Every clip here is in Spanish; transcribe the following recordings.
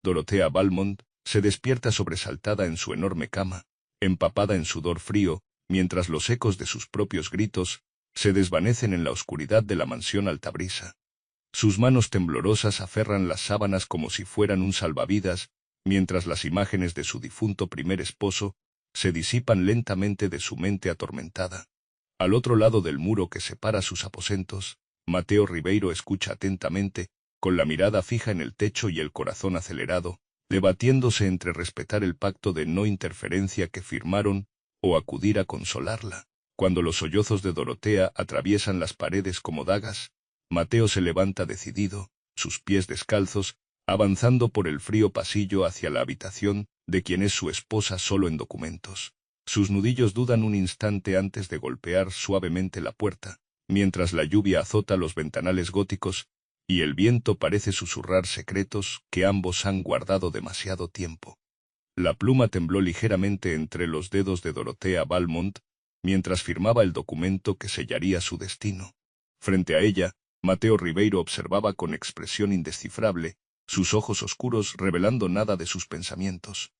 Dorotea Valmont se despierta sobresaltada en su enorme cama, empapada en sudor frío, mientras los ecos de sus propios gritos se desvanecen en la oscuridad de la mansión Altabrisa. Sus manos temblorosas aferran las sábanas como si fueran un salvavidas, mientras las imágenes de su difunto primer esposo se disipan lentamente de su mente atormentada. Al otro lado del muro que separa sus aposentos, Mateo Ribeiro escucha atentamente, con la mirada fija en el techo y el corazón acelerado, debatiéndose entre respetar el pacto de no interferencia que firmaron o acudir a consolarla. Cuando los sollozos de Dorotea atraviesan las paredes como dagas, Mateo se levanta decidido, sus pies descalzos, avanzando por el frío pasillo hacia la habitación de quien es su esposa solo en documentos. Sus nudillos dudan un instante antes de golpear suavemente la puerta, mientras la lluvia azota los ventanales góticos y el viento parece susurrar secretos que ambos han guardado demasiado tiempo. La pluma tembló ligeramente entre los dedos de Dorotea Valmont, mientras firmaba el documento que sellaría su destino. Frente a ella, Mateo Ribeiro observaba con expresión indescifrable, sus ojos oscuros revelando nada de sus pensamientos.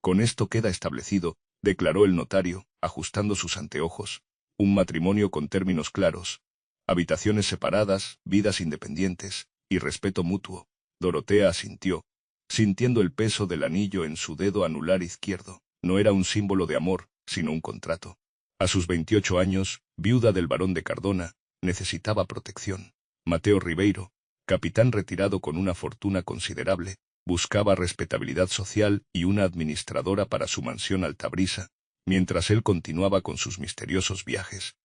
Con esto queda establecido, declaró el notario, ajustando sus anteojos, un matrimonio con términos claros, habitaciones separadas, vidas independientes, y respeto mutuo. Dorotea asintió, sintiendo el peso del anillo en su dedo anular izquierdo. No era un símbolo de amor, sino un contrato. A sus 28 años, viuda del barón de Cardona, necesitaba protección. Mateo Ribeiro, capitán retirado con una fortuna considerable, buscaba respetabilidad social y una administradora para su mansión Altabrisa, mientras él continuaba con sus misteriosos viajes.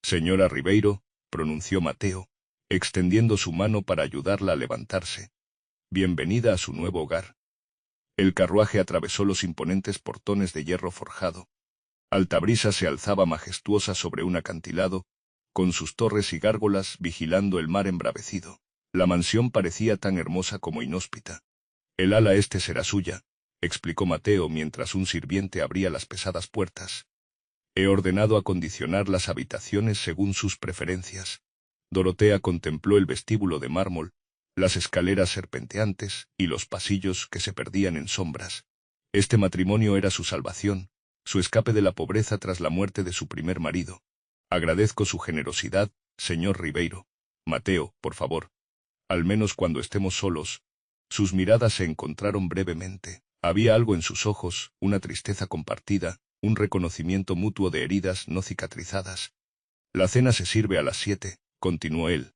Señora Ribeiro, pronunció Mateo, extendiendo su mano para ayudarla a levantarse. Bienvenida a su nuevo hogar. El carruaje atravesó los imponentes portones de hierro forjado. Altabrisa se alzaba majestuosa sobre un acantilado, con sus torres y gárgolas vigilando el mar embravecido. La mansión parecía tan hermosa como inhóspita. El ala este será suya, explicó Mateo mientras un sirviente abría las pesadas puertas. He ordenado acondicionar las habitaciones según sus preferencias. Dorotea contempló el vestíbulo de mármol, las escaleras serpenteantes y los pasillos que se perdían en sombras. Este matrimonio era su salvación, su escape de la pobreza tras la muerte de su primer marido. Agradezco su generosidad, señor Ribeiro. Mateo, por favor. Al menos cuando estemos solos. Sus miradas se encontraron brevemente. Había algo en sus ojos, una tristeza compartida, un reconocimiento mutuo de heridas no cicatrizadas. La cena se sirve a las 7, continuó él.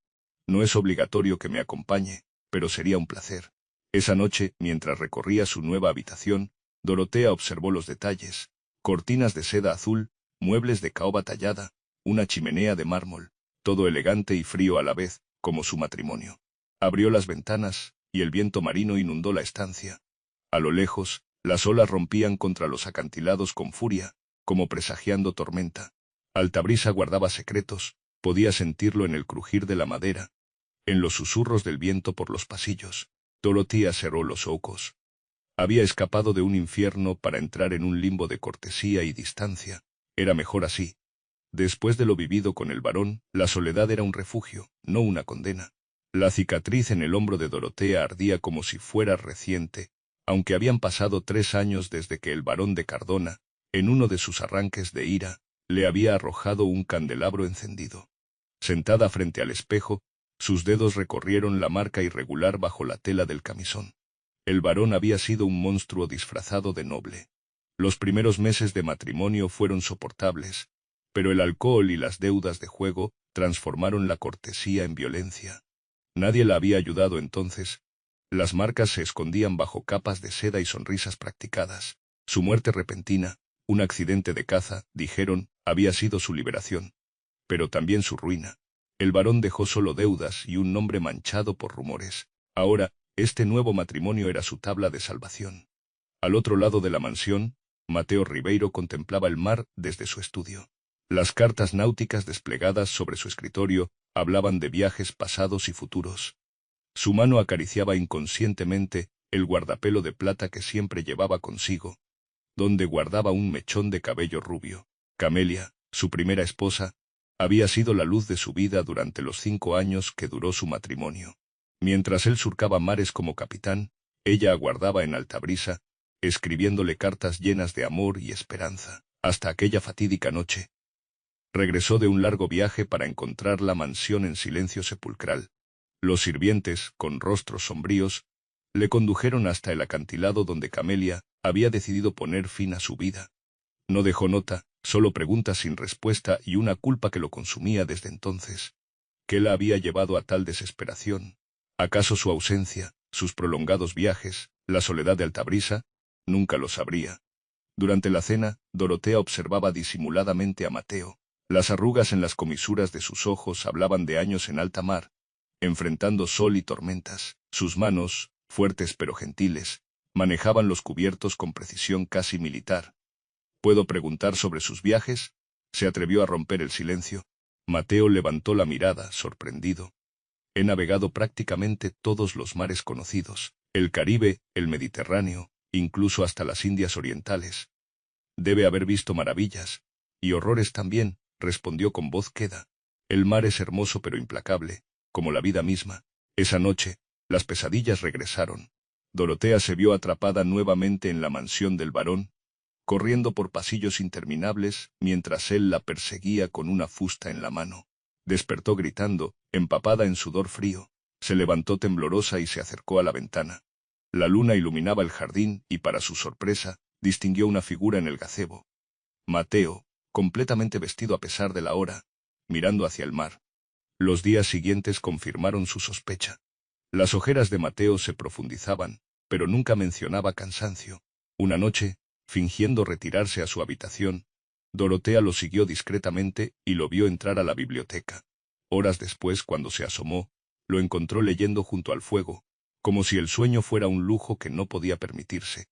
No es obligatorio que me acompañe, pero sería un placer. Esa noche, mientras recorría su nueva habitación, Dorotea observó los detalles: cortinas de seda azul, muebles de caoba tallada, una chimenea de mármol, todo elegante y frío a la vez, como su matrimonio. Abrió las ventanas, y el viento marino inundó la estancia. A lo lejos, las olas rompían contra los acantilados con furia, como presagiando tormenta. Altabrisa guardaba secretos, podía sentirlo en el crujir de la madera, en los susurros del viento por los pasillos. Dorotea cerró los ojos. Había escapado de un infierno para entrar en un limbo de cortesía y distancia. Era mejor así. Después de lo vivido con el barón, la soledad era un refugio, no una condena. La cicatriz en el hombro de Dorotea ardía como si fuera reciente, aunque habían pasado 3 años desde que el barón de Cardona, en uno de sus arranques de ira, le había arrojado un candelabro encendido. Sentada frente al espejo, sus dedos recorrieron la marca irregular bajo la tela del camisón. El varón había sido un monstruo disfrazado de noble. Los primeros meses de matrimonio fueron soportables, pero el alcohol y las deudas de juego transformaron la cortesía en violencia. Nadie la había ayudado entonces. Las marcas se escondían bajo capas de seda y sonrisas practicadas. Su muerte repentina, un accidente de caza, dijeron, había sido su liberación. Pero también su ruina. El varón dejó solo deudas y un nombre manchado por rumores. Ahora, este nuevo matrimonio era su tabla de salvación. Al otro lado de la mansión, Mateo Ribeiro contemplaba el mar desde su estudio. Las cartas náuticas desplegadas sobre su escritorio hablaban de viajes pasados y futuros. Su mano acariciaba inconscientemente el guardapelo de plata que siempre llevaba consigo, donde guardaba un mechón de cabello rubio. Camelia, su primera esposa, había sido la luz de su vida durante los 5 años que duró su matrimonio. Mientras él surcaba mares como capitán, Ella aguardaba en Altabrisa, escribiéndole cartas llenas de amor y esperanza, hasta aquella fatídica noche. Regresó de un largo viaje para encontrar la mansión en silencio sepulcral. Los sirvientes, con rostros sombríos, le condujeron hasta el acantilado donde Camelia había decidido poner fin a su vida. No dejó nota, solo preguntas sin respuesta y una culpa que lo consumía desde entonces. ¿Qué la había llevado a tal desesperación? ¿Acaso su ausencia, sus prolongados viajes, la soledad de Altabrisa? Nunca lo sabría. Durante la cena, Dorotea observaba disimuladamente a Mateo. Las arrugas en las comisuras de sus ojos hablaban de años en alta mar, enfrentando sol y tormentas. Sus manos, fuertes pero gentiles, manejaban los cubiertos con precisión casi militar. ¿Puedo preguntar sobre sus viajes? Se atrevió a romper el silencio. Mateo levantó la mirada, sorprendido. He navegado prácticamente todos los mares conocidos, el Caribe, el Mediterráneo, incluso hasta las Indias Orientales. Debe haber visto maravillas, y horrores también, respondió con voz queda. El mar es hermoso pero implacable, como la vida misma. Esa noche, las pesadillas regresaron. Dorotea se vio atrapada nuevamente en la mansión del barón, corriendo por pasillos interminables, mientras él la perseguía con una fusta en la mano. Despertó gritando, empapada en sudor frío. Se levantó temblorosa y se acercó a la ventana. La luna iluminaba el jardín y, para su sorpresa, distinguió una figura en el gazebo. Mateo, completamente vestido a pesar de la hora, mirando hacia el mar. Los días siguientes confirmaron su sospecha. Las ojeras de Mateo se profundizaban, pero nunca mencionaba cansancio. Una noche, fingiendo retirarse a su habitación, Dorotea lo siguió discretamente y lo vio entrar a la biblioteca. Horas después, cuando se asomó, lo encontró leyendo junto al fuego, como si el sueño fuera un lujo que no podía permitirse.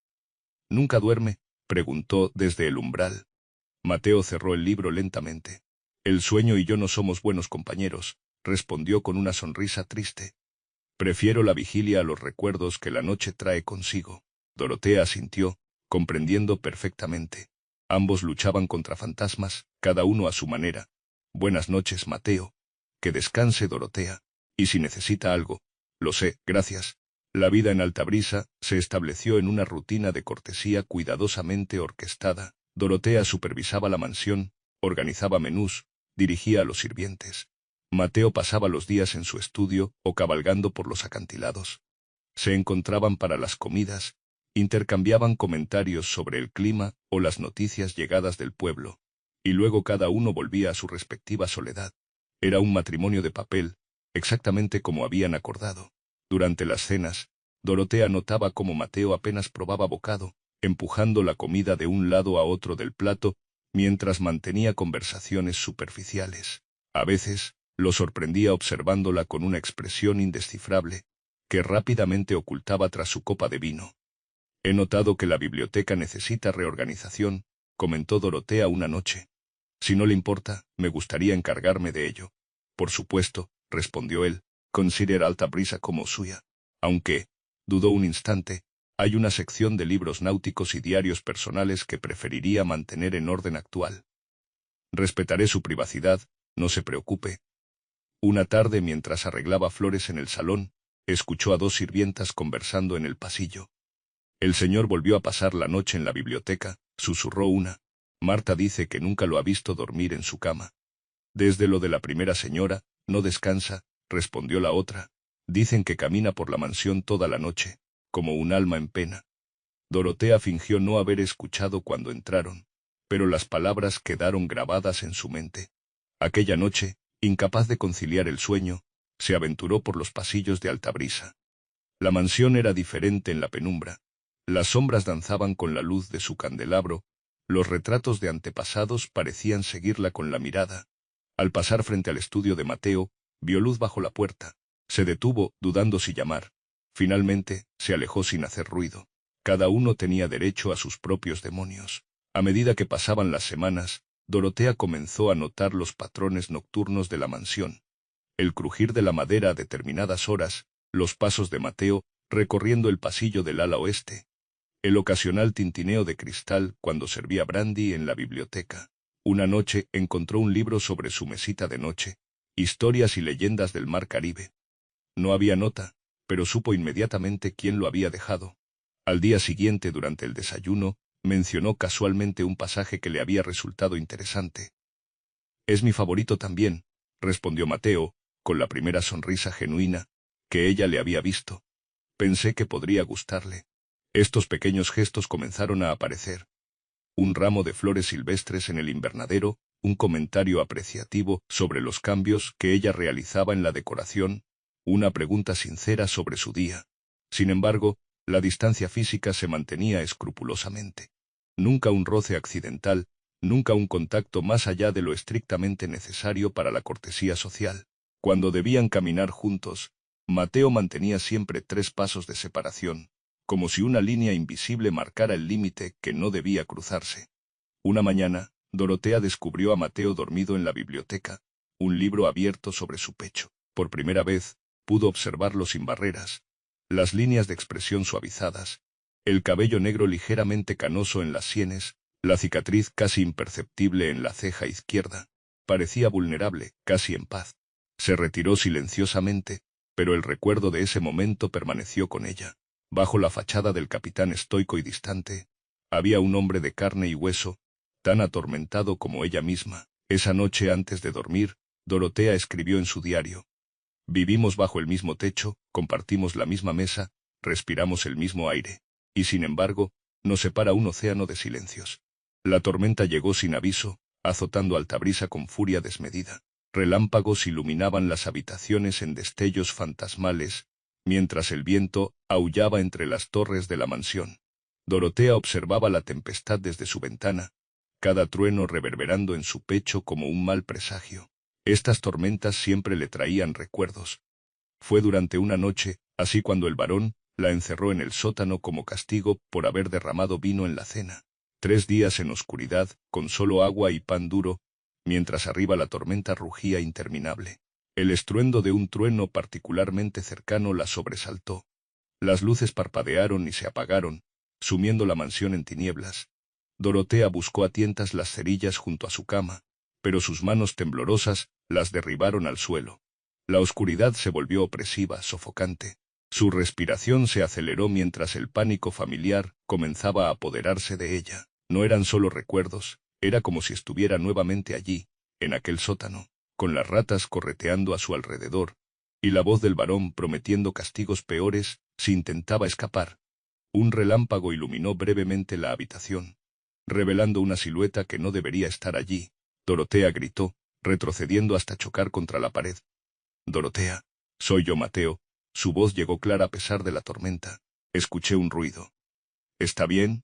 ¿Nunca duerme?, preguntó desde el umbral. Mateo cerró el libro lentamente. El sueño y yo no somos buenos compañeros, respondió con una sonrisa triste. Prefiero la vigilia a los recuerdos que la noche trae consigo. Dorotea asintió, comprendiendo perfectamente. Ambos luchaban contra fantasmas, cada uno a su manera. Buenas noches, Mateo. Que descanse, Dorotea. Y si necesita algo. Lo sé, gracias. La vida en Altabrisa se estableció en una rutina de cortesía cuidadosamente orquestada. Dorotea supervisaba la mansión, organizaba menús, dirigía a los sirvientes. Mateo pasaba los días en su estudio o cabalgando por los acantilados. Se encontraban para las comidas, intercambiaban comentarios sobre el clima o las noticias llegadas del pueblo, y luego cada uno volvía a su respectiva soledad. Era un matrimonio de papel, exactamente como habían acordado. Durante las cenas, Dorotea notaba cómo Mateo apenas probaba bocado, empujando la comida de un lado a otro del plato, mientras mantenía conversaciones superficiales. A veces, lo sorprendía observándola con una expresión indescifrable, que rápidamente ocultaba tras su copa de vino. He notado que la biblioteca necesita reorganización, comentó Dorotea una noche. Si no le importa, me gustaría encargarme de ello. Por supuesto, respondió él, considera Altabrisa como suya. Aunque, dudó un instante, hay una sección de libros náuticos y diarios personales que preferiría mantener en orden actual. Respetaré su privacidad, no se preocupe. Una tarde, mientras arreglaba flores en el salón, escuchó a dos sirvientas conversando en el pasillo. El señor volvió a pasar la noche en la biblioteca, susurró una. Marta dice que nunca lo ha visto dormir en su cama. Desde lo de la primera señora, no descansa, respondió la otra. Dicen que camina por la mansión toda la noche, como un alma en pena. Dorotea fingió no haber escuchado cuando entraron, pero las palabras quedaron grabadas en su mente. Aquella noche, incapaz de conciliar el sueño, se aventuró por los pasillos de Altabrisa. La mansión era diferente en la penumbra. Las sombras danzaban con la luz de su candelabro, los retratos de antepasados parecían seguirla con la mirada. Al pasar frente al estudio de Mateo, vio luz bajo la puerta. Se detuvo, dudando si llamar. Finalmente, se alejó sin hacer ruido. Cada uno tenía derecho a sus propios demonios. A medida que pasaban las semanas, Dorotea comenzó a notar los patrones nocturnos de la mansión. El crujir de la madera a determinadas horas, los pasos de Mateo, recorriendo el pasillo del ala oeste. El ocasional tintineo de cristal cuando servía brandy en la biblioteca. Una noche encontró un libro sobre su mesita de noche, Historias y leyendas del Mar Caribe. No había nota, pero supo inmediatamente quién lo había dejado. Al día siguiente, durante el desayuno, mencionó casualmente un pasaje que le había resultado interesante. «Es mi favorito también», respondió Mateo, con la primera sonrisa genuina que ella le había visto. «Pensé que podría gustarle». Estos pequeños gestos comenzaron a aparecer. Un ramo de flores silvestres en el invernadero, un comentario apreciativo sobre los cambios que ella realizaba en la decoración, una pregunta sincera sobre su día. Sin embargo, la distancia física se mantenía escrupulosamente. Nunca un roce accidental, nunca un contacto más allá de lo estrictamente necesario para la cortesía social. Cuando debían caminar juntos, Mateo mantenía siempre 3 pasos de separación, como si una línea invisible marcara el límite que no debía cruzarse. Una mañana, Dorotea descubrió a Mateo dormido en la biblioteca, un libro abierto sobre su pecho. Por primera vez, pudo observarlo sin barreras, las líneas de expresión suavizadas, el cabello negro ligeramente canoso en las sienes, la cicatriz casi imperceptible en la ceja izquierda. Parecía vulnerable, casi en paz. Se retiró silenciosamente, pero el recuerdo de ese momento permaneció con ella. Bajo la fachada del capitán estoico y distante, había un hombre de carne y hueso, tan atormentado como ella misma. Esa noche antes de dormir, Dorotea escribió en su diario: «Vivimos bajo el mismo techo, compartimos la misma mesa, respiramos el mismo aire. Y sin embargo, nos separa un océano de silencios». La tormenta llegó sin aviso, azotando Altabrisa con furia desmedida. Relámpagos iluminaban las habitaciones en destellos fantasmales, mientras el viento aullaba entre las torres de la mansión. Dorotea observaba la tempestad desde su ventana, cada trueno reverberando en su pecho como un mal presagio. Estas tormentas siempre le traían recuerdos. Fue durante una noche, así, cuando el varón la encerró en el sótano como castigo por haber derramado vino en la cena. 3 días en oscuridad, con solo agua y pan duro, mientras arriba la tormenta rugía interminable. El estruendo de un trueno particularmente cercano la sobresaltó. Las luces parpadearon y se apagaron, sumiendo la mansión en tinieblas. Dorotea buscó a tientas las cerillas junto a su cama, pero sus manos temblorosas las derribaron al suelo. La oscuridad se volvió opresiva, sofocante. Su respiración se aceleró mientras el pánico familiar comenzaba a apoderarse de ella. No eran solo recuerdos, era como si estuviera nuevamente allí, en aquel sótano, con las ratas correteando a su alrededor, y la voz del varón prometiendo castigos peores si intentaba escapar. Un relámpago iluminó brevemente la habitación, revelando una silueta que no debería estar allí. Dorotea gritó, retrocediendo hasta chocar contra la pared. «Dorotea, soy yo, Mateo». Su voz llegó clara a pesar de la tormenta. «Escuché un ruido». «¿Está bien?».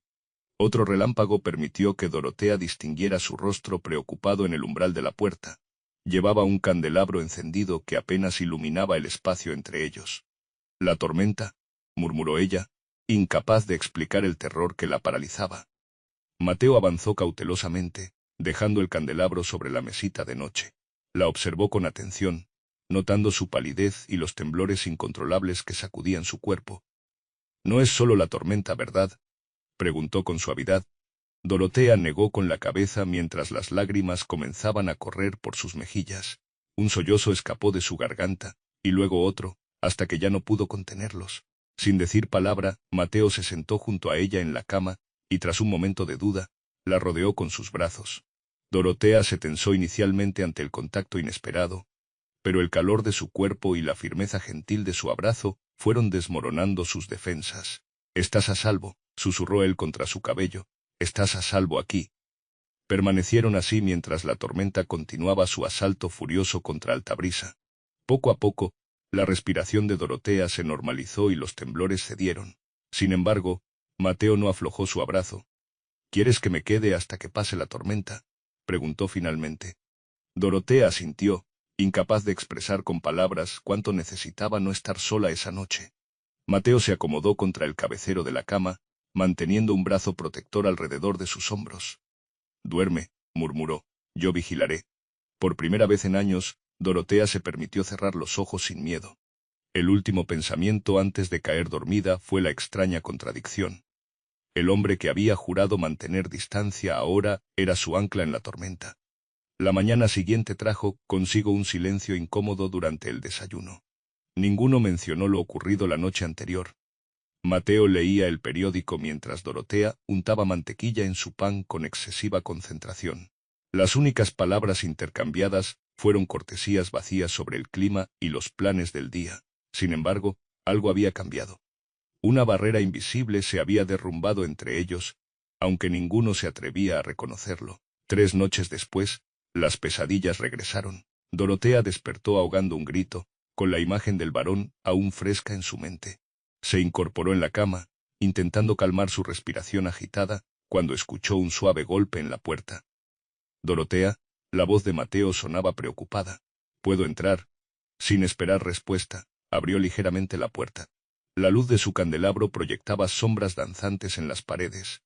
Otro relámpago permitió que Dorotea distinguiera su rostro preocupado en el umbral de la puerta. Llevaba un candelabro encendido que apenas iluminaba el espacio entre ellos. «¿La tormenta?», murmuró ella, incapaz de explicar el terror que la paralizaba. Mateo avanzó cautelosamente, dejando el candelabro sobre la mesita de noche. La observó con atención, notando su palidez y los temblores incontrolables que sacudían su cuerpo. «No es solo la tormenta, ¿verdad?», preguntó con suavidad. Dorotea negó con la cabeza mientras las lágrimas comenzaban a correr por sus mejillas. Un sollozo escapó de su garganta, y luego otro, hasta que ya no pudo contenerlos. Sin decir palabra, Mateo se sentó junto a ella en la cama, y tras un momento de duda, la rodeó con sus brazos. Dorotea se tensó inicialmente ante el contacto inesperado, pero el calor de su cuerpo y la firmeza gentil de su abrazo fueron desmoronando sus defensas. «Estás a salvo», susurró él contra su cabello. «Estás a salvo aquí». Permanecieron así mientras la tormenta continuaba su asalto furioso contra Altabrisa. Poco a poco, la respiración de Dorotea se normalizó y los temblores cedieron. Sin embargo, Mateo no aflojó su abrazo. «¿Quieres que me quede hasta que pase la tormenta?», preguntó finalmente. Dorotea asintió, incapaz de expresar con palabras cuánto necesitaba no estar sola esa noche. Mateo se acomodó contra el cabecero de la cama, manteniendo un brazo protector alrededor de sus hombros. «Duerme», murmuró, «yo vigilaré». Por primera vez en años, Dorotea se permitió cerrar los ojos sin miedo. El último pensamiento antes de caer dormida fue la extraña contradicción. El hombre que había jurado mantener distancia ahora era su ancla en la tormenta. La mañana siguiente trajo consigo un silencio incómodo durante el desayuno. Ninguno mencionó lo ocurrido la noche anterior. Mateo leía el periódico mientras Dorotea untaba mantequilla en su pan con excesiva concentración. Las únicas palabras intercambiadas fueron cortesías vacías sobre el clima y los planes del día. Sin embargo, algo había cambiado. Una barrera invisible se había derrumbado entre ellos, aunque ninguno se atrevía a reconocerlo. 3 noches después, las pesadillas regresaron. Dorotea despertó ahogando un grito, con la imagen del varón aún fresca en su mente. Se incorporó en la cama, intentando calmar su respiración agitada, cuando escuchó un suave golpe en la puerta. Dorotea, la voz de Mateo sonaba preocupada. ¿Puedo entrar? Sin esperar respuesta, abrió ligeramente la puerta. La luz de su candelabro proyectaba sombras danzantes en las paredes.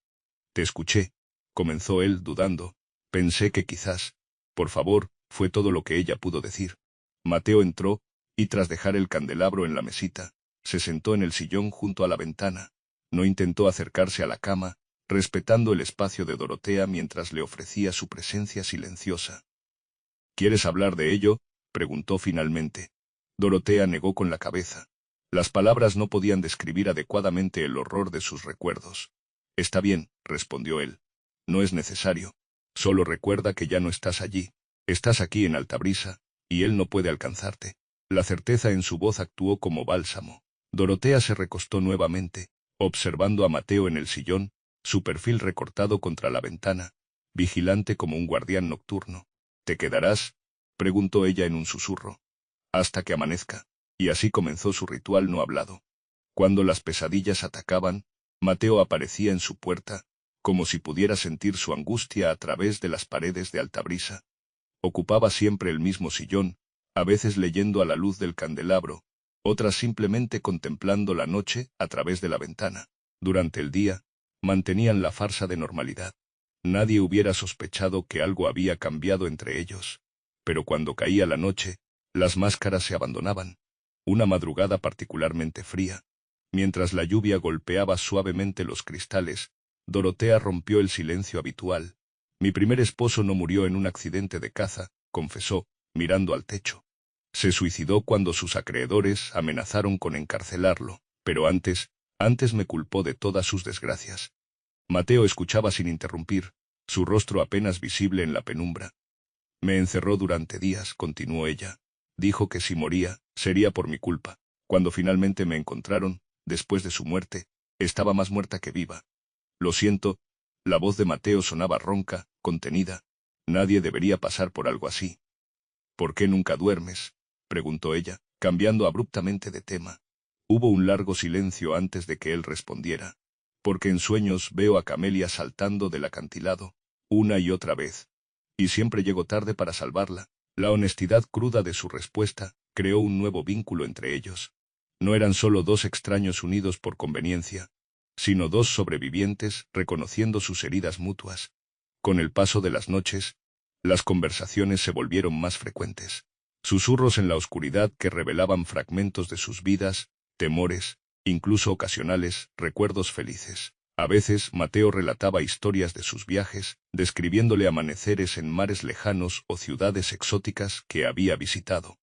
Te escuché, comenzó él dudando. Pensé que quizás. Por favor, fue todo lo que ella pudo decir. Mateo entró, y tras dejar el candelabro en la mesita, se sentó en el sillón junto a la ventana. No intentó acercarse a la cama, respetando el espacio de Dorotea mientras le ofrecía su presencia silenciosa. ¿Quieres hablar de ello?, preguntó finalmente. Dorotea negó con la cabeza. Las palabras no podían describir adecuadamente el horror de sus recuerdos. Está bien, respondió él. No es necesario. Solo recuerda que ya no estás allí. Estás aquí en Altabrisa, y él no puede alcanzarte. La certeza en su voz actuó como bálsamo. Dorotea se recostó nuevamente, observando a Mateo en el sillón, su perfil recortado contra la ventana, vigilante como un guardián nocturno. ¿Te quedarás?, preguntó ella en un susurro. Hasta que amanezca. Y así comenzó su ritual no hablado. Cuando las pesadillas atacaban, Mateo aparecía en su puerta, como si pudiera sentir su angustia a través de las paredes de Altabrisa. Ocupaba siempre el mismo sillón, a veces leyendo a la luz del candelabro, otras simplemente contemplando la noche a través de la ventana. Durante el día, mantenían la farsa de normalidad. Nadie hubiera sospechado que algo había cambiado entre ellos. Pero cuando caía la noche, las máscaras se abandonaban. Una madrugada particularmente fría. Mientras la lluvia golpeaba suavemente los cristales, Dorotea rompió el silencio habitual. Mi primer esposo no murió en un accidente de caza, confesó, mirando al techo. Se suicidó cuando sus acreedores amenazaron con encarcelarlo, pero antes me culpó de todas sus desgracias. Mateo escuchaba sin interrumpir, su rostro apenas visible en la penumbra. Me encerró durante días, continuó ella. Dijo que si moría, sería por mi culpa. Cuando finalmente me encontraron, después de su muerte, estaba más muerta que viva. Lo siento. La voz de Mateo sonaba ronca, contenida. Nadie debería pasar por algo así. ¿Por qué nunca duermes?, preguntó ella, cambiando abruptamente de tema. Hubo un largo silencio antes de que él respondiera. Porque en sueños veo a Camelia saltando del acantilado, una y otra vez. Y siempre llego tarde para salvarla. La honestidad cruda de su respuesta creó un nuevo vínculo entre ellos. No eran solo dos extraños unidos por conveniencia, sino dos sobrevivientes reconociendo sus heridas mutuas. Con el paso de las noches, las conversaciones se volvieron más frecuentes. Susurros en la oscuridad que revelaban fragmentos de sus vidas, temores, incluso ocasionales, recuerdos felices. A veces Mateo relataba historias de sus viajes, describiéndole amaneceres en mares lejanos o ciudades exóticas que había visitado.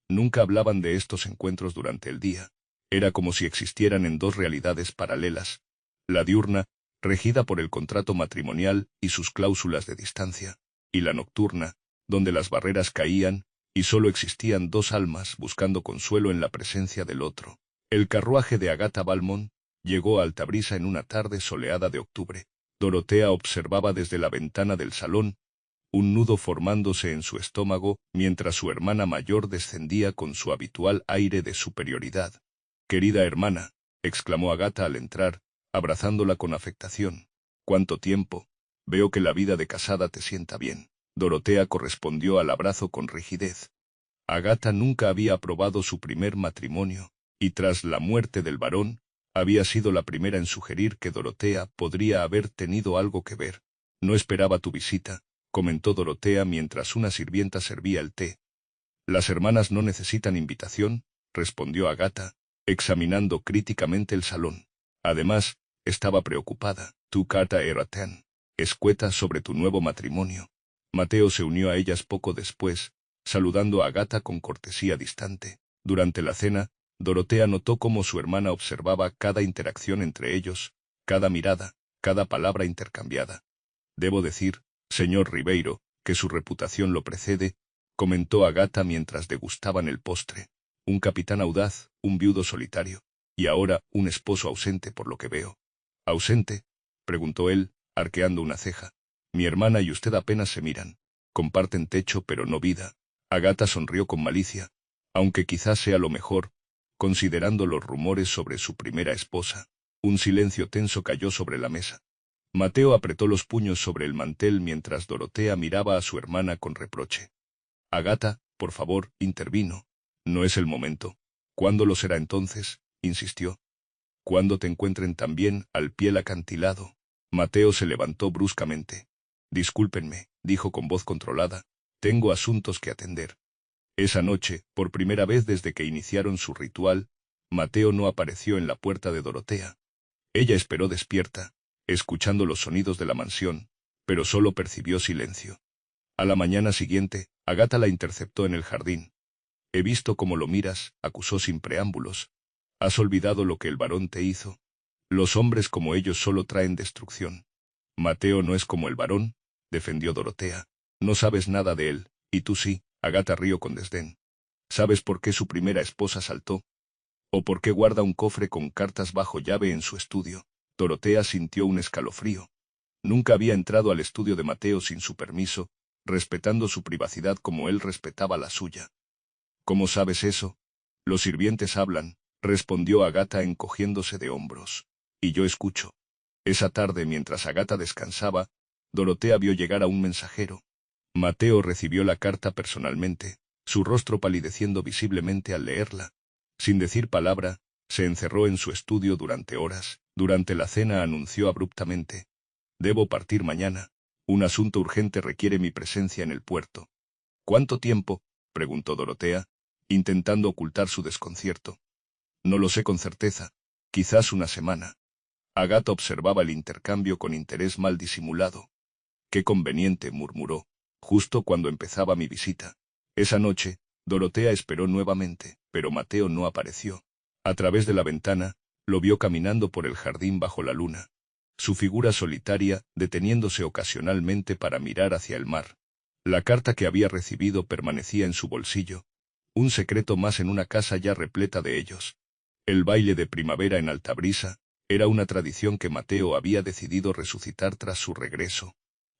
Nunca hablaban de estos encuentros durante el día. Era como si existieran en dos realidades paralelas. La diurna, regida por el contrato matrimonial y sus cláusulas de distancia, y la nocturna, donde las barreras caían, y solo existían dos almas buscando consuelo en la presencia del otro. El carruaje de Agatha Valmont llegó a Altabrisa en una tarde soleada de octubre. Dorotea observaba desde la ventana del salón, un nudo formándose en su estómago, mientras su hermana mayor descendía con su habitual aire de superioridad. «Querida hermana», exclamó Agatha al entrar, abrazándola con afectación. «¿Cuánto tiempo? Veo que la vida de casada te sienta bien». Dorotea correspondió al abrazo con rigidez. Agatha nunca había aprobado su primer matrimonio, y tras la muerte del varón, había sido la primera en sugerir que Dorotea podría haber tenido algo que ver. «No esperaba tu visita», comentó Dorotea mientras una sirvienta servía el té. «Las hermanas no necesitan invitación», respondió Agatha, examinando críticamente el salón. Además, estaba preocupada. «Tu carta era tan escueta sobre tu nuevo matrimonio». Mateo se unió a ellas poco después, saludando a Agatha con cortesía distante. Durante la cena, Dorotea notó cómo su hermana observaba cada interacción entre ellos, cada mirada, cada palabra intercambiada. Debo decir, señor Ribeiro, que su reputación lo precede, comentó Agatha mientras degustaban el postre. Un capitán audaz, un viudo solitario, y ahora un esposo ausente por lo que veo. ¿Ausente?, preguntó él, arqueando una ceja. Mi hermana y usted apenas se miran. Comparten techo pero no vida. Agatha sonrió con malicia, aunque quizás sea lo mejor, considerando los rumores sobre su primera esposa. Un silencio tenso cayó sobre la mesa. Mateo apretó los puños sobre el mantel mientras Dorotea miraba a su hermana con reproche. Agatha, por favor, intervino. No es el momento. ¿Cuándo lo será entonces?, insistió. Cuando te encuentren también al pie del acantilado. Mateo se levantó bruscamente. Discúlpenme, dijo con voz controlada. Tengo asuntos que atender. Esa noche, por primera vez desde que iniciaron su ritual, Mateo no apareció en la puerta de Dorotea. Ella esperó despierta, escuchando los sonidos de la mansión, pero solo percibió silencio. A la mañana siguiente, Agatha la interceptó en el jardín. He visto cómo lo miras, acusó sin preámbulos. ¿Has olvidado lo que el varón te hizo? Los hombres como ellos solo traen destrucción. Mateo no es como el varón, defendió Dorotea. No sabes nada de él, y tú sí. Agatha rió con desdén. ¿Sabes por qué su primera esposa saltó? ¿O por qué guarda un cofre con cartas bajo llave en su estudio? Dorotea sintió un escalofrío. Nunca había entrado al estudio de Mateo sin su permiso, respetando su privacidad como él respetaba la suya. ¿Cómo sabes eso? Los sirvientes hablan, respondió Agatha encogiéndose de hombros. Y yo escucho. Esa tarde, mientras Agatha descansaba, Dorotea vio llegar a un mensajero. Mateo recibió la carta personalmente, su rostro palideciendo visiblemente al leerla. Sin decir palabra, se encerró en su estudio durante horas. Durante la cena anunció abruptamente. Debo partir mañana. Un asunto urgente requiere mi presencia en el puerto. ¿Cuánto tiempo?, preguntó Dorotea, intentando ocultar su desconcierto. No lo sé con certeza. Quizás una semana. Agatha observaba el intercambio con interés mal disimulado. Qué conveniente, murmuró, justo cuando empezaba mi visita. Esa noche, Dorotea esperó nuevamente, pero Mateo no apareció. A través de la ventana, lo vio caminando por el jardín bajo la luna. Su figura solitaria, deteniéndose ocasionalmente para mirar hacia el mar. La carta que había recibido permanecía en su bolsillo. Un secreto más en una casa ya repleta de ellos. El baile de primavera en Altabrisa era una tradición que Mateo había decidido resucitar tras su regreso.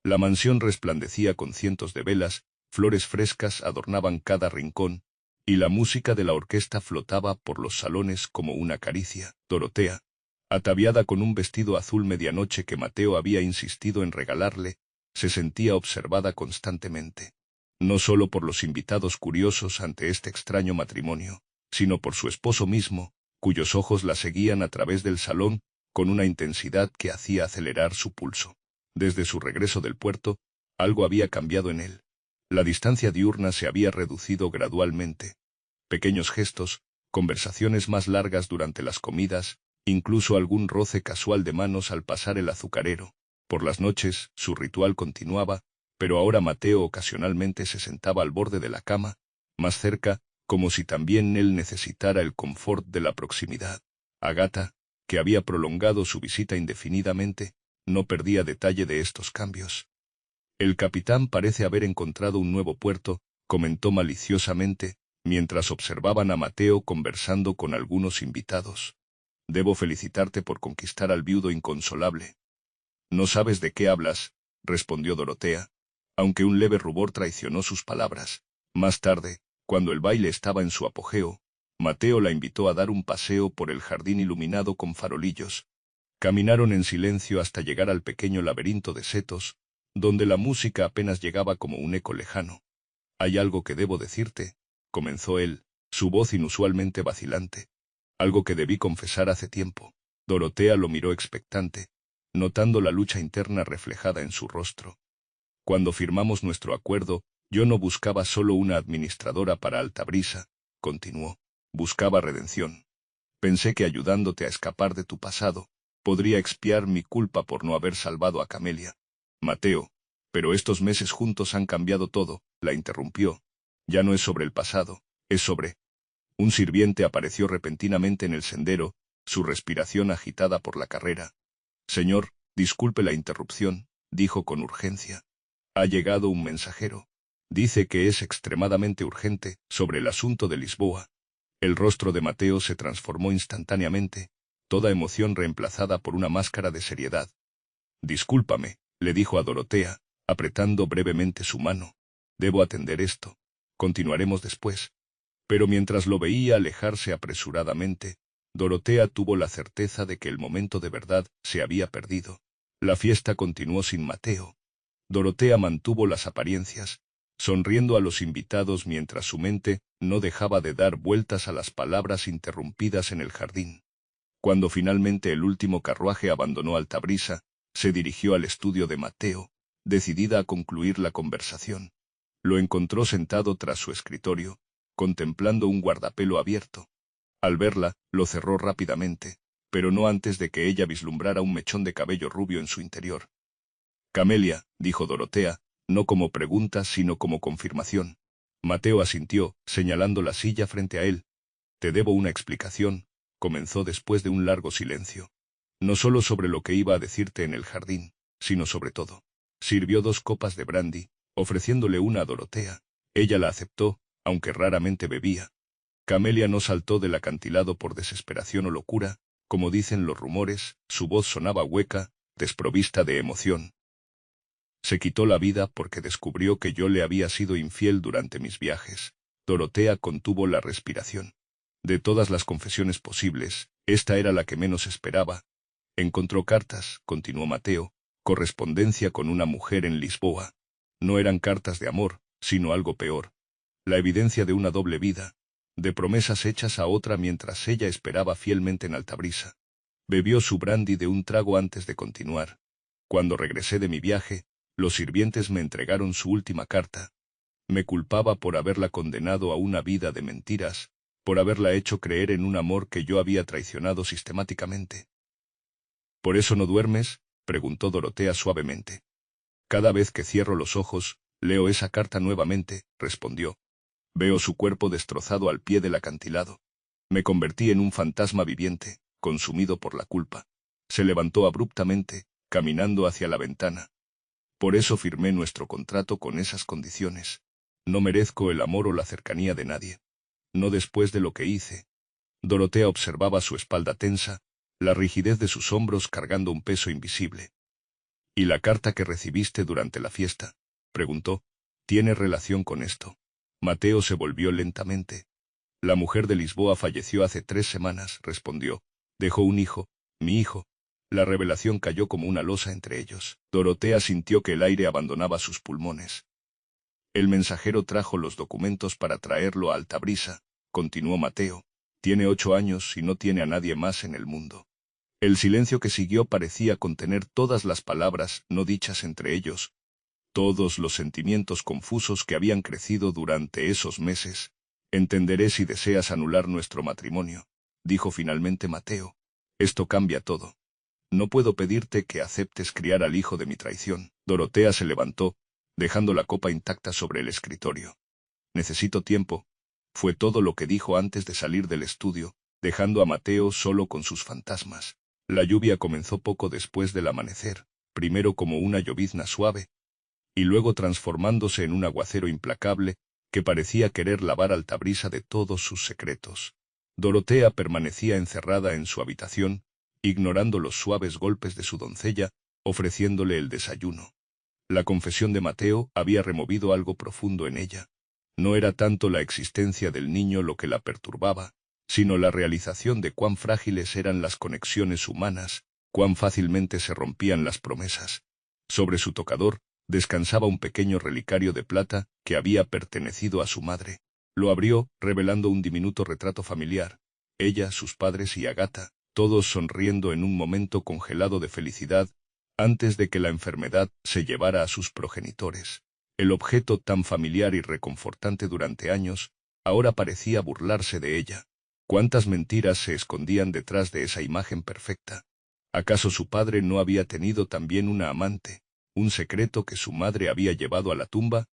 La mansión resplandecía con cientos de velas, flores frescas adornaban cada rincón, y la música de la orquesta flotaba por los salones como una caricia. Dorotea, ataviada con un vestido azul medianoche que Mateo había insistido en regalarle, se sentía observada constantemente. No solo por los invitados curiosos ante este extraño matrimonio, sino por su esposo mismo, cuyos ojos la seguían a través del salón, con una intensidad que hacía acelerar su pulso. Desde su regreso del puerto, algo había cambiado en él. La distancia diurna se había reducido gradualmente. Pequeños gestos, conversaciones más largas durante las comidas, incluso algún roce casual de manos al pasar el azucarero. Por las noches, su ritual continuaba, pero ahora Mateo ocasionalmente se sentaba al borde de la cama, más cerca, como si también él necesitara el confort de la proximidad. Agatha, que había prolongado su visita indefinidamente, no perdía detalle de estos cambios. El capitán parece haber encontrado un nuevo puerto, comentó maliciosamente, mientras observaban a Mateo conversando con algunos invitados. Debo felicitarte por conquistar al viudo inconsolable. No sabes de qué hablas, respondió Dorotea, aunque un leve rubor traicionó sus palabras. Más tarde, cuando el baile estaba en su apogeo, Mateo la invitó a dar un paseo por el jardín iluminado con farolillos. Caminaron en silencio hasta llegar al pequeño laberinto de setos, donde la música apenas llegaba como un eco lejano. Hay algo que debo decirte, comenzó él, su voz inusualmente vacilante. Algo que debí confesar hace tiempo. Dorotea lo miró expectante, notando la lucha interna reflejada en su rostro. Cuando firmamos nuestro acuerdo, yo no buscaba solo una administradora para Altabrisa, continuó. Buscaba redención. Pensé que ayudándote a escapar de tu pasado, podría expiar mi culpa por no haber salvado a Camelia. Mateo, pero estos meses juntos han cambiado todo, la interrumpió. Ya no es sobre el pasado, es sobre Un sirviente apareció repentinamente en el sendero, su respiración agitada por la carrera. Señor, disculpe la interrupción, dijo con urgencia. Ha llegado un mensajero. Dice que es extremadamente urgente, sobre el asunto de Lisboa. El rostro de Mateo se transformó instantáneamente, toda emoción reemplazada por una máscara de seriedad. Discúlpame, le dijo a Dorotea, apretando brevemente su mano. Debo atender esto. Continuaremos después. Pero mientras lo veía alejarse apresuradamente, Dorotea tuvo la certeza de que el momento de verdad se había perdido. La fiesta continuó sin Mateo. Dorotea mantuvo las apariencias, sonriendo a los invitados mientras su mente no dejaba de dar vueltas a las palabras interrumpidas en el jardín. Cuando finalmente el último carruaje abandonó Altabrisa, se dirigió al estudio de Mateo, decidida a concluir la conversación. Lo encontró sentado tras su escritorio, contemplando un guardapelo abierto. Al verla, lo cerró rápidamente, pero no antes de que ella vislumbrara un mechón de cabello rubio en su interior. Camelia, dijo Dorotea, no como pregunta sino como confirmación. Mateo asintió, señalando la silla frente a él. Te debo una explicación, comenzó después de un largo silencio. No solo sobre lo que iba a decirte en el jardín, sino sobre todo. Sirvió 2 copas de brandy, ofreciéndole una a Dorotea. Ella la aceptó, aunque raramente bebía. Camelia no saltó del acantilado por desesperación o locura, como dicen los rumores, su voz sonaba hueca, desprovista de emoción. Se quitó la vida porque descubrió que yo le había sido infiel durante mis viajes. Dorotea contuvo la respiración. De todas las confesiones posibles, esta era la que menos esperaba. Encontró cartas, continuó Mateo, correspondencia con una mujer en Lisboa. No eran cartas de amor, sino algo peor. La evidencia de una doble vida, de promesas hechas a otra mientras ella esperaba fielmente en Altabrisa. Bebió su brandy de un trago antes de continuar. Cuando regresé de mi viaje, los sirvientes me entregaron su última carta. Me culpaba por haberla condenado a una vida de mentiras, por haberla hecho creer en un amor que yo había traicionado sistemáticamente. ¿Por eso no duermes?, preguntó Dorotea suavemente. Cada vez que cierro los ojos, leo esa carta nuevamente, respondió. Veo su cuerpo destrozado al pie del acantilado. Me convertí en un fantasma viviente, consumido por la culpa. Se levantó abruptamente, caminando hacia la ventana. Por eso firmé nuestro contrato con esas condiciones. No merezco el amor o la cercanía de nadie. No después de lo que hice. Dorotea observaba su espalda tensa, la rigidez de sus hombros cargando un peso invisible. ¿Y la carta que recibiste durante la fiesta?, preguntó. ¿Tiene relación con esto? Mateo se volvió lentamente. La mujer de Lisboa falleció hace 3 semanas, respondió. Dejó un hijo, mi hijo. La revelación cayó como una losa entre ellos. Dorotea sintió que el aire abandonaba sus pulmones. El mensajero trajo los documentos para traerlo a Altabrisa, continuó Mateo. Tiene 8 años y no tiene a nadie más en el mundo. El silencio que siguió parecía contener todas las palabras no dichas entre ellos, todos los sentimientos confusos que habían crecido durante esos meses. Entenderé si deseas anular nuestro matrimonio, dijo finalmente Mateo. Esto cambia todo. No puedo pedirte que aceptes criar al hijo de mi traición. Dorotea se levantó, dejando la copa intacta sobre el escritorio. Necesito tiempo. Fue todo lo que dijo antes de salir del estudio, dejando a Mateo solo con sus fantasmas. La lluvia comenzó poco después del amanecer, primero como una llovizna suave, y luego transformándose en un aguacero implacable que parecía querer lavar Altabrisa de todos sus secretos. Dorotea permanecía encerrada en su habitación, ignorando los suaves golpes de su doncella, ofreciéndole el desayuno. La confesión de Mateo había removido algo profundo en ella. No era tanto la existencia del niño lo que la perturbaba, sino la realización de cuán frágiles eran las conexiones humanas, cuán fácilmente se rompían las promesas. Sobre su tocador descansaba un pequeño relicario de plata que había pertenecido a su madre. Lo abrió, revelando un diminuto retrato familiar. Ella, sus padres y Agata, todos sonriendo en un momento congelado de felicidad, antes de que la enfermedad se llevara a sus progenitores. El objeto tan familiar y reconfortante durante años, ahora parecía burlarse de ella. ¿Cuántas mentiras se escondían detrás de esa imagen perfecta? ¿Acaso su padre no había tenido también una amante, un secreto que su madre había llevado a la tumba?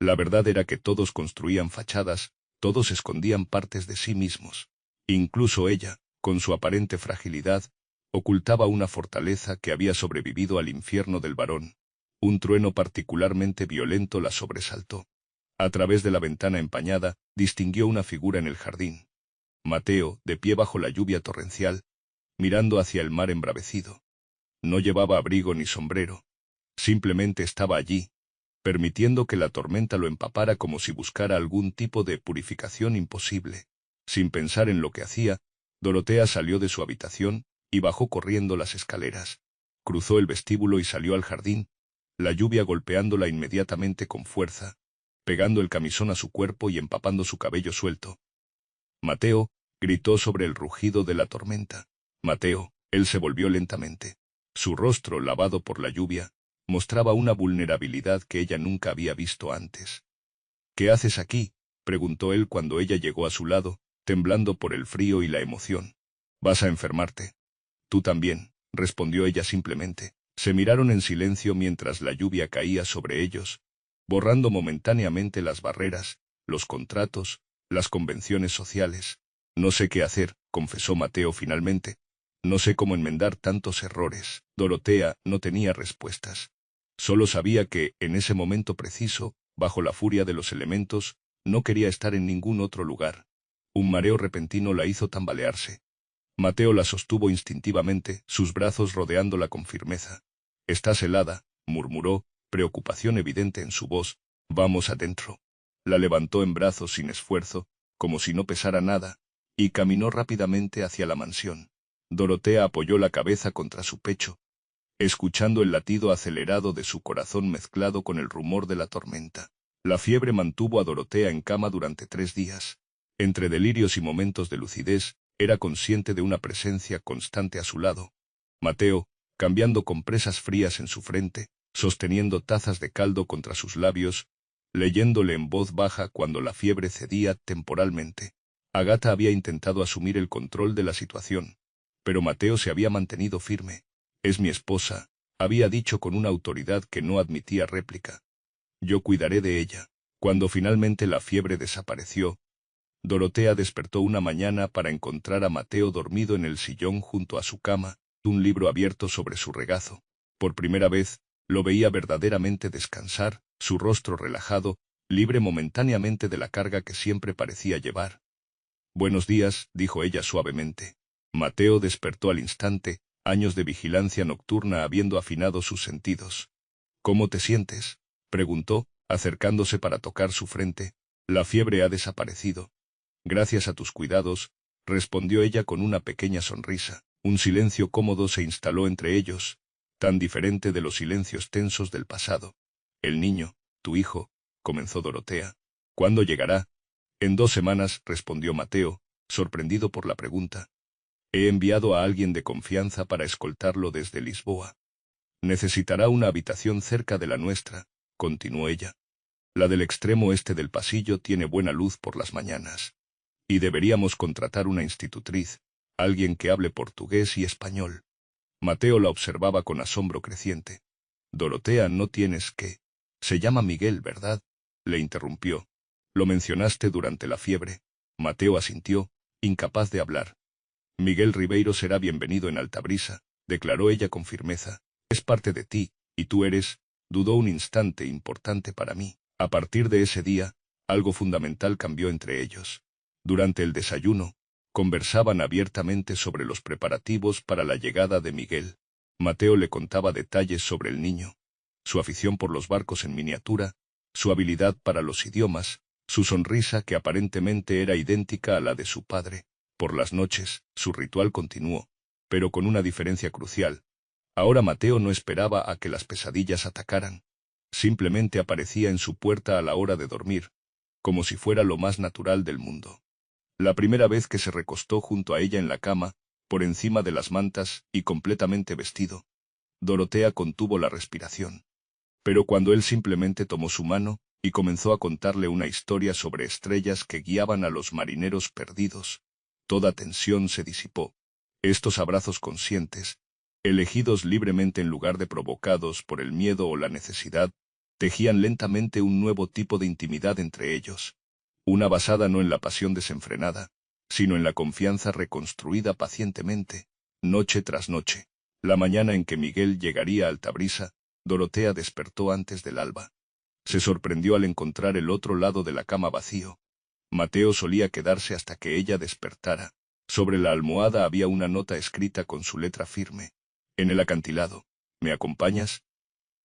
La verdad era que todos construían fachadas, Todos escondían partes de sí mismos. Incluso ella, con su aparente fragilidad, ocultaba una fortaleza que había sobrevivido al infierno del varón. Un trueno particularmente violento la sobresaltó. A través de la ventana empañada, distinguió una figura en el jardín. Mateo, de pie bajo la lluvia torrencial, mirando hacia el mar embravecido. No llevaba abrigo ni sombrero. Simplemente estaba allí, permitiendo que la tormenta lo empapara como si buscara algún tipo de purificación imposible. Sin pensar en lo que hacía, Dorotea salió de su habitación y bajó corriendo las escaleras. Cruzó el vestíbulo y salió al jardín, la lluvia golpeándola inmediatamente con fuerza, pegando el camisón a su cuerpo y empapando su cabello suelto. Mateo, gritó sobre el rugido de la tormenta. Mateo, él se volvió lentamente. Su rostro, lavado por la lluvia, mostraba una vulnerabilidad que ella nunca había visto antes. ¿Qué haces aquí?, preguntó él cuando ella llegó a su lado, temblando por el frío y la emoción. Vas a enfermarte. Tú también, respondió ella simplemente. Se miraron en silencio mientras la lluvia caía sobre ellos, borrando momentáneamente las barreras, los contratos, las convenciones sociales. No sé qué hacer, confesó Mateo finalmente. No sé cómo enmendar tantos errores. Dorotea no tenía respuestas. Solo sabía que, en ese momento preciso, bajo la furia de los elementos, no quería estar en ningún otro lugar. Un mareo repentino la hizo tambalearse. Mateo la sostuvo instintivamente, sus brazos rodeándola con firmeza. Estás helada, murmuró, preocupación evidente en su voz. Vamos adentro. La levantó en brazos sin esfuerzo, como si no pesara nada, y caminó rápidamente hacia la mansión. Dorotea apoyó la cabeza contra su pecho, escuchando el latido acelerado de su corazón mezclado con el rumor de la tormenta. La fiebre mantuvo a Dorotea en cama durante 3 días. Entre delirios y momentos de lucidez, era consciente de una presencia constante a su lado. Mateo, cambiando compresas frías en su frente, sosteniendo tazas de caldo contra sus labios, leyéndole en voz baja cuando la fiebre cedía temporalmente. Agatha había intentado asumir el control de la situación, pero Mateo se había mantenido firme. Es mi esposa, había dicho con una autoridad que no admitía réplica. Yo cuidaré de ella. Cuando finalmente la fiebre desapareció, Dorotea despertó una mañana para encontrar a Mateo dormido en el sillón junto a su cama, un libro abierto sobre su regazo. Por primera vez, lo veía verdaderamente descansar, su rostro relajado, libre momentáneamente de la carga que siempre parecía llevar. Buenos días, dijo ella suavemente. Mateo despertó al instante, años de vigilancia nocturna habiendo afinado sus sentidos. ¿Cómo te sientes?, preguntó, acercándose para tocar su frente. La fiebre ha desaparecido. Gracias a tus cuidados, respondió ella con una pequeña sonrisa. Un silencio cómodo se instaló entre ellos, tan diferente de los silencios tensos del pasado. El niño, tu hijo, comenzó Dorotea. ¿Cuándo llegará? En 2 semanas, respondió Mateo, sorprendido por la pregunta. He enviado a alguien de confianza para escoltarlo desde Lisboa. Necesitará una habitación cerca de la nuestra, continuó ella. La del extremo este del pasillo tiene buena luz por las mañanas. Y deberíamos contratar una institutriz, alguien que hable portugués y español. Mateo la observaba con asombro creciente. Dorotea, no tienes que. Se llama Miguel, ¿verdad?, le interrumpió. Lo mencionaste durante la fiebre. Mateo asintió, incapaz de hablar. Miguel Ribeiro será bienvenido en Altabrisa, declaró ella con firmeza. Es parte de ti, y tú eres, dudó un instante, importante para mí. A partir de ese día, algo fundamental cambió entre ellos. Durante el desayuno, conversaban abiertamente sobre los preparativos para la llegada de Miguel. Mateo le contaba detalles sobre el niño, su afición por los barcos en miniatura, su habilidad para los idiomas, su sonrisa que aparentemente era idéntica a la de su padre. Por las noches, su ritual continuó, pero con una diferencia crucial. Ahora Mateo no esperaba a que las pesadillas atacaran. Simplemente aparecía en su puerta a la hora de dormir, como si fuera lo más natural del mundo. La primera vez que se recostó junto a ella en la cama, por encima de las mantas y completamente vestido, Dorotea contuvo la respiración. Pero cuando él simplemente tomó su mano y comenzó a contarle una historia sobre estrellas que guiaban a los marineros perdidos, toda tensión se disipó. Estos abrazos conscientes, elegidos libremente en lugar de provocados por el miedo o la necesidad, tejían lentamente un nuevo tipo de intimidad entre ellos. Una basada no en la pasión desenfrenada, sino en la confianza reconstruida pacientemente, noche tras noche. La mañana en que Miguel llegaría a Altabrisa, Dorotea despertó antes del alba. Se sorprendió al encontrar el otro lado de la cama vacío. Mateo solía quedarse hasta que ella despertara. Sobre la almohada había una nota escrita con su letra firme. En el acantilado. ¿Me acompañas?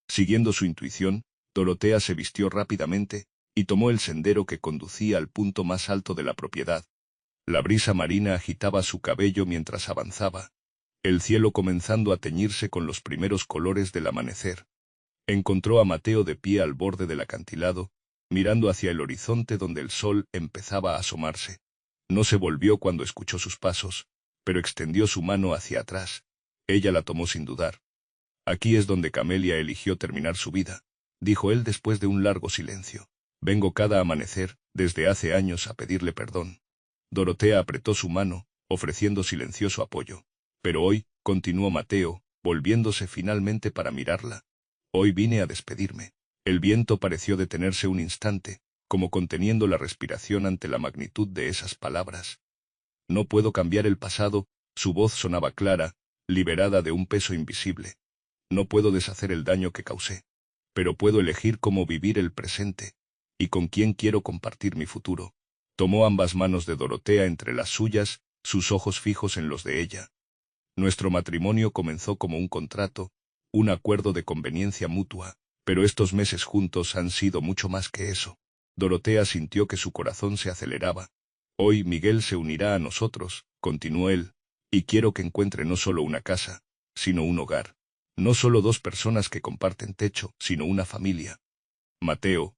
Siguiendo su intuición, Dorotea se vistió rápidamente y tomó el sendero que conducía al punto más alto de la propiedad. La brisa marina agitaba su cabello mientras avanzaba, el cielo comenzando a teñirse con los primeros colores del amanecer. Encontró a Mateo de pie al borde del acantilado, mirando hacia el horizonte donde el sol empezaba a asomarse. No se volvió cuando escuchó sus pasos, pero extendió su mano hacia atrás. Ella la tomó sin dudar. Aquí es donde Camelia eligió terminar su vida, dijo él después de un largo silencio. Vengo cada amanecer, desde hace años, a pedirle perdón. Dorotea apretó su mano, ofreciendo silencioso apoyo. Pero hoy, continuó Mateo, volviéndose finalmente para mirarla. Hoy vine a despedirme. El viento pareció detenerse un instante, como conteniendo la respiración ante la magnitud de esas palabras. No puedo cambiar el pasado, su voz sonaba clara, liberada de un peso invisible. No puedo deshacer el daño que causé. Pero puedo elegir cómo vivir el presente, y con quién quiero compartir mi futuro. Tomó ambas manos de Dorotea entre las suyas, sus ojos fijos en los de ella. Nuestro matrimonio comenzó como un contrato, un acuerdo de conveniencia mutua, pero estos meses juntos han sido mucho más que eso. Dorotea sintió que su corazón se aceleraba. Hoy Miguel se unirá a nosotros, continuó él, y quiero que encuentre no solo una casa, sino un hogar. No solo dos personas que comparten techo, sino una familia. Mateo,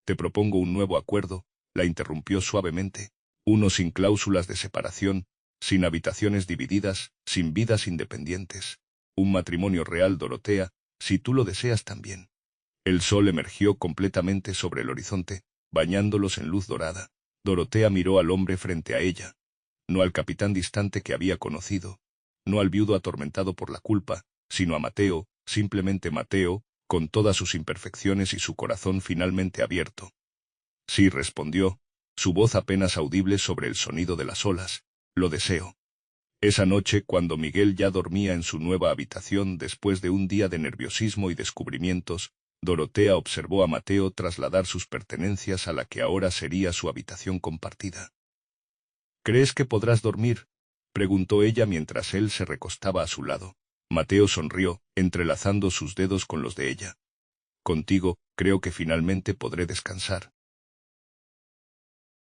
te propongo un nuevo acuerdo, la interrumpió suavemente, uno sin cláusulas de separación, sin habitaciones divididas, sin vidas independientes. Un matrimonio real, Dorotea, si tú lo deseas también. El sol emergió completamente sobre el horizonte, bañándolos en luz dorada. Dorotea miró al hombre frente a ella, no al capitán distante que había conocido, no al viudo atormentado por la culpa, sino a Mateo, simplemente Mateo, con todas sus imperfecciones y su corazón finalmente abierto. Sí, respondió, su voz apenas audible sobre el sonido de las olas, lo deseo. Esa noche, cuando Miguel ya dormía en su nueva habitación después de un día de nerviosismo y descubrimientos, Dorotea observó a Mateo trasladar sus pertenencias a la que ahora sería su habitación compartida. ¿Crees que podrás dormir?, preguntó ella mientras él se recostaba a su lado. Mateo sonrió, entrelazando sus dedos con los de ella. Contigo, creo que finalmente podré descansar.